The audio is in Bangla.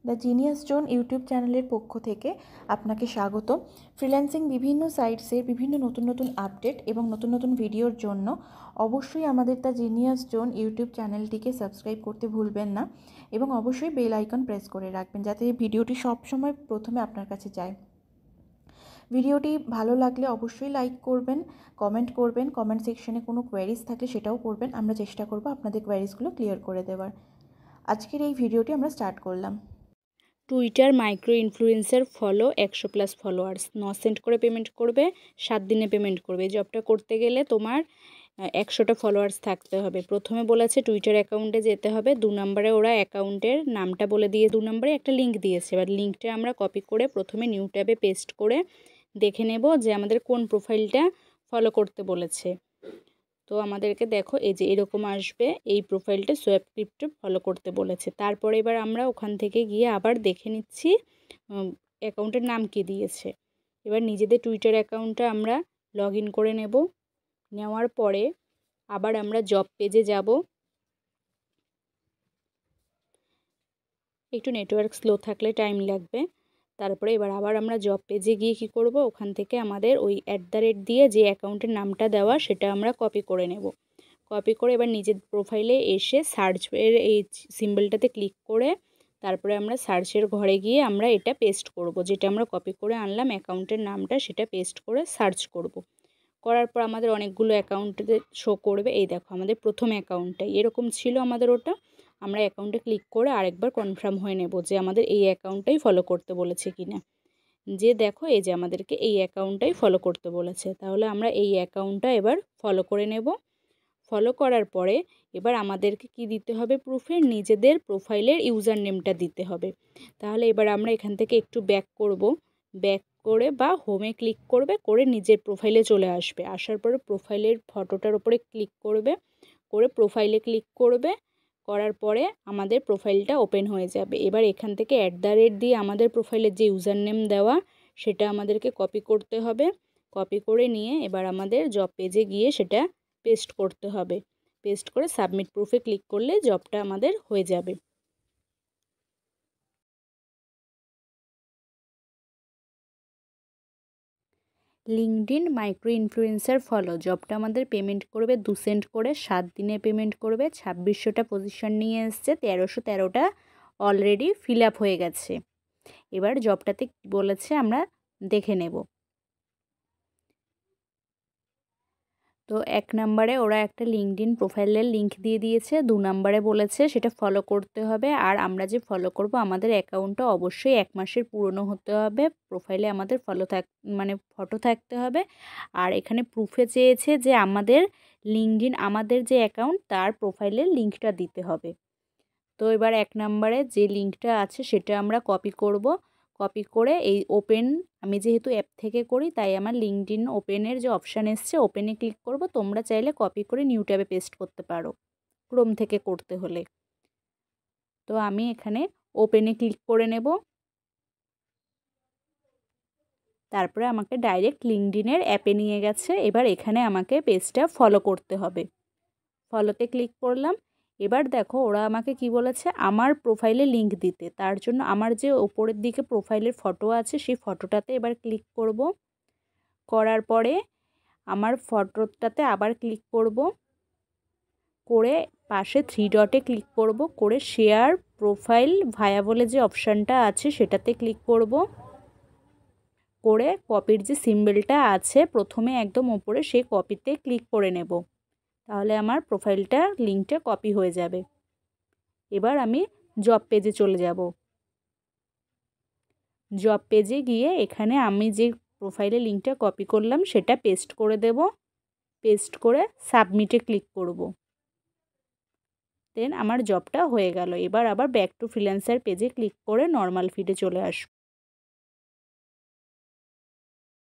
দ্য জিনিয়াস জোন ইউটিউব চ্যানেলের পক্ষ থেকে আপনাকে স্বাগত। ফ্রিল্যান্সিং বিভিন্ন সাইটসের বিভিন্ন নতুন নতুন আপডেট এবং নতুন নতুন ভিডিওর জন্য অবশ্যই আমাদের দ্য জিনিয়াস জোন ইউটিউব চ্যানেলটিকে সাবস্ক্রাইব করতে ভুলবেন না এবং অবশ্যই বেল আইকন প্রেস করে রাখবেন যাতে এই ভিডিওটি সবসময় প্রথমে আপনার কাছে যায়। ভিডিওটি ভালো লাগলে অবশ্যই লাইক করবেন, কমেন্ট সেকশনে কোনো কোয়েরিজ থাকলে সেটাও করবেন। আমরা চেষ্টা করব আপনাদের কোয়েরিজগুলো ক্লিয়ার করে দেওয়ার। আজকের এই ভিডিওটি আমরা স্টার্ট করলাম। Twitter micro influencer follow 100+ followers 9 cent করে পেমেন্ট করবে, 7 দিনে পেমেন্ট করবে। এই জবটা করতে গেলে তোমার 100টা ফলোয়ার্স থাকতে হবে। প্রথমে বলেছে টুইটার অ্যাকাউন্টে যেতে হবে, 2 নম্বরে ওরা অ্যাকাউন্টের নামটা বলে দিয়ে 2 নম্বরে একটা লিঙ্ক দিয়েছে। এবার লিঙ্কটা আমরা কপি করে প্রথমে নিউ ট্যাবে পেস্ট করে দেখে নেব যে আমাদের কোন প্রোফাইলটা ফলো করতে বলেছে। তো আমাদেরকে দেখো এই যে এরকম আসবে, এই প্রোফাইলটা সোয়াপ ক্রিপ্টো ফলো করতে বলেছে। তারপরে এবার আমরা ওখান থেকে গিয়ে আবার দেখে নিচ্ছি অ্যাকাউন্টের নাম কি দিয়েছে। এবার নিজেদের টুইটার অ্যাকাউন্টটা আমরা লগ ইন করে নেওয়ার পরে আবার আমরা জব পেজে যাব। একটু নেটওয়ার্ক স্লো থাকলে টাইম লাগবে। তারপরে এবার আবার আমরা জব পেজে গিয়ে কি করব, ওখান থেকে আমাদের ওই @ দিয়ে যে অ্যাকাউন্টের নামটা দেওয়া সেটা আমরা কপি করে নেব। কপি করে এবার নিজের প্রোফাইলে এসে সার্চের এই সিম্বলটাতে ক্লিক করে তারপরে আমরা সার্চের ঘরে গিয়ে আমরা এটা পেস্ট করব, যেটা আমরা কপি করে আনলাম অ্যাকাউন্টের নামটা সেটা পেস্ট করে সার্চ করব। করার পর আমাদের অনেকগুলো অ্যাকাউন্টে শো করবে। এই দেখো আমাদের প্রথম অ্যাকাউন্টটাই এরকম ছিল আমাদের ওটা। আমরা অ্যাকাউন্টে ক্লিক করে আরেকবার কনফার্ম হয়ে নেব যে আমাদের এই অ্যাকাউন্টটাই ফলো করতে বলেছে কিনা। যে দেখো এই যে আমাদেরকে এই অ্যাকাউন্টটাই ফলো করতে বলেছে, তাহলে আমরা এই অ্যাকাউন্টটা এবার ফলো করে নেব। ফলো করার পরে এবার আমাদেরকে কি দিতে হবে, প্রুফে নিজেদের প্রোফাইলের ইউজার নেমটা দিতে হবে। তাহলে এবার আমরা এখান থেকে একটু ব্যাক করে বা হোমে ক্লিক করে নিজের প্রোফাইলে চলে আসবে। আসার পরে প্রোফাইলের ফটোটার উপরে ক্লিক করে প্রোফাইলে ক্লিক করার পরে আমাদের প্রোফাইলটা ওপেন হয়ে যাবে। এবার এখান থেকে @ দিয়ে আমাদের প্রোফাইলের যে ইউজার নেম দেওয়া সেটা আমাদেরকে কপি করতে হবে। কপি করে নিয়ে এবার আমাদের জব পেজে গিয়ে সেটা পেস্ট করতে হবে। পেস্ট করে সাবমিট প্রুফে ক্লিক করলে জবটা আমাদের হয়ে যাবে। লিঙ্কডইন মাইক্রো ইনফ্লুয়েন্সার ফলো জবটা আমাদের পেমেন্ট করবে 2 সেন্ট করে, 7 দিনে পেমেন্ট করবে। 2600টা পজিশন নিয়ে এসছে, 1313টা অলরেডি ফিল আপ হয়ে গেছে। এবার জবটাতে কী বলেছে আমরা দেখে নেব। তো 1 নম্বরে ওরা একটা লিঙ্কডইন প্রোফাইলের লিঙ্ক দিয়ে দিয়েছে, 2 নম্বরে বলেছে সেটা ফলো করতে হবে। আর আমরা যে ফলো করব আমাদের অ্যাকাউন্টটা অবশ্যই 1 মাসের পুরনো হতে হবে। প্রোফাইলে আমাদের ফটো থাকতে হবে। আর এখানে প্রুফে চেয়েছে যে আমাদের লিঙ্কডইন আমাদের যে অ্যাকাউন্ট তার প্রোফাইলের লিঙ্কটা দিতে হবে। তো এবার 1 নম্বরে যে লিঙ্কটা আছে সেটা আমরা কপি করব। কপি করে এই ওপেন, আমি যেহেতু অ্যাপ থেকে করি তাই আমার লিঙ্কডইন ওপেনের যে অপশান এসছে ওপেনে ক্লিক করব। তোমরা চাইলে কপি করে নিউ ট্যাবে পেস্ট করতে পারো ক্রোম থেকে করতে হলে। তো আমি এখানে ওপেনে ক্লিক করে নেব। তারপরে আমাকে ডাইরেক্ট লিঙ্কডইনের অ্যাপে নিয়ে গেছে। এবার এখানে আমাকে পেজটা ফলো করতে হবে। ফলোতে ক্লিক করলাম। এবার দেখো ওরা আমাকে কি বলেছে, আমার প্রোফাইলে লিঙ্ক দিতে। তার জন্য আমার যে ওপরের দিকে প্রোফাইলের ফটো আছে সেই ফটোটাতে এবার ক্লিক করব। করার পরে আমার ফটোটাতে আবার ক্লিক করব, করে পাশে 3 ডটে ক্লিক করব, করে শেয়ার প্রোফাইল ভায়া বলে যে অপশানটা আছে সেটাতে ক্লিক করব, করে কপির যে সিম্বলটা আছে প্রথমে একদম ওপরে সেই কপিতে ক্লিক করে নেব। তাহলে আমার প্রোফাইলটা লিঙ্কটা কপি হয়ে যাবে। এবার আমি জব পেজে চলে যাব। জব পেজে গিয়ে এখানে আমি যে প্রোফাইলে লিঙ্কটা কপি করলাম সেটা পেস্ট করে দেব। পেস্ট করে সাবমিটে ক্লিক করব। দেন আমার জবটা হয়ে গেল। এবার আবার ব্যাক টু ফ্রিল্যান্সার পেজে ক্লিক করে নর্মাল ফিডে চলে আসব।